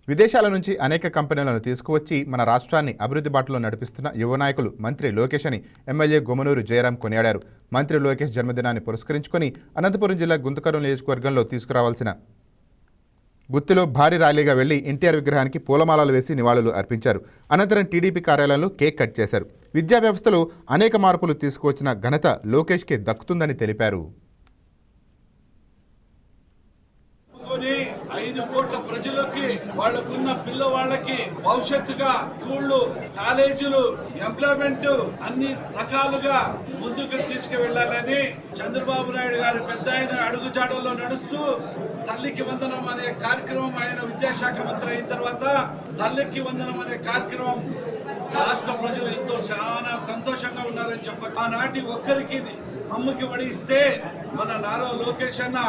విదేశాల నుంచి అనేక కంపెనీలను తీసుకువచ్చి మన రాష్ట్రాన్ని అభివృద్ధి బాటలో నడిపిస్తున్న యువ నాయకులు మంత్రి లోకేష్ అని ఎమ్మెల్యే గుమ్మనూరు జయరాం కొనియాడారు. మంత్రి లోకేష్ జన్మదినాన్ని పురస్కరించుకొని అనంతపురం జిల్లా గుంతకల్ నియోజకవర్గంలో తీసుకురావాల్సిన గుత్తిలో భారీ ర్యాలీగా వెళ్లి ఎన్టీఆర్ విగ్రహానికి పూలమాలలు వేసి నివాళులు అర్పించారు. అనంతరం టీడీపీ కార్యాలయంలో కేక్ కట్ చేశారు. విద్యా వ్యవస్థలో అనేక మార్పులు తీసుకువచ్చిన ఘనత లోకేష్కి దక్కుతుందని తెలిపారు. 5 కోట్ల ప్రజలకి వాళ్ళకున్న పిల్లవాళ్ళకి భవిష్యత్తుగా స్కూళ్ళు, కాలేజీలు, ఎంప్లాయ్మెంట్ అన్ని రకాలుగా ముందుకు తీసుకువెళ్లాలని చంద్రబాబు నాయుడు గారు పెద్ద ఆయన అడుగుజాడల్లో నడుస్తూ తల్లికి వందనం అనే కార్యక్రమం, ఆయన విద్యాశాఖ మంత్రి అయిన తర్వాత తల్లికి వందనం అనే కార్యక్రమం రాష్ట్ర ప్రజలు ఎంతో చాలా సంతోషంగా ఉన్నారని చెప్పారు. ఆనాటి ఒక్కరికి అమ్మకి వడిస్తే మన నారా లోకేష్ అన్న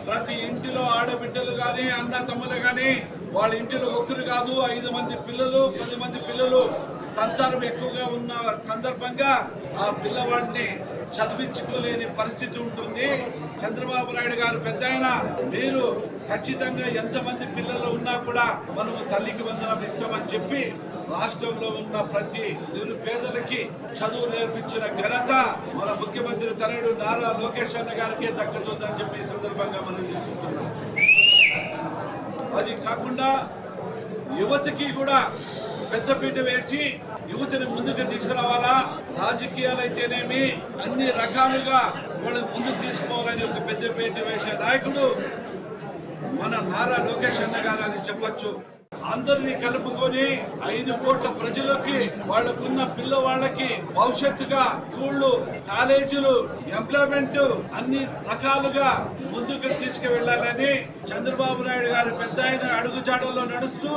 ప్రతి ఇంటిలో ఆడబిడ్డలు కానీ అన్న తమ్ములు కానీ వాళ్ళ ఇంటిలో ఒక్కరు కాదు 5 మంది పిల్లలు 10 మంది పిల్లలు సంతానం ఎక్కువగా ఉన్న సందర్భంగా ఆ పిల్లవాడిని చదివించుకోలేని పరిస్థితి ఉంటుంది. చంద్రబాబు నాయుడు గారు పెద్దాయన మీరు ఖచ్చితంగా ఎంతమంది పిల్లలు ఉన్నా కూడా మనము తల్లికి వందనం ఇస్తామని చెప్పి రాష్ట్రంలో ఉన్న ప్రతి నిరుపేదలకి చదువు నేర్పించిన ఘనత మన ముఖ్యమంత్రి తనయుడు నారా లోకేష్ అన్న గారికే దక్కుతుందని చెప్పి ఈ సందర్భంగా మనం చూస్తున్నాం. అది కాకుండా యువతకి కూడా పెద్దపీట వేసి యువతని ముందుకు తీసుకురావాలా, రాజకీయాలు అయితేనేమి అన్ని రకాలుగా వాళ్ళని ముందుకు తీసుకోవాలని ఒక పెద్దపీట వేసే నాయకుడు మన నారా లోకేష్ అన్న గారు అని చెప్పొచ్చు. అందరినీ కలుపుకొని 5 కోట్ల ప్రజలకి వాళ్ళకున్న పిల్లవాళ్ళకి భవిష్యత్తుగా స్కూళ్ళు, కాలేజీలు, ఎంప్లాయ్మెంట్ అన్ని రకాలుగా ముందుకు తీసుకువెళ్లాలని చంద్రబాబు నాయుడు గారు పెద్ద ఆయన అడుగుజాడల్లో నడుస్తూ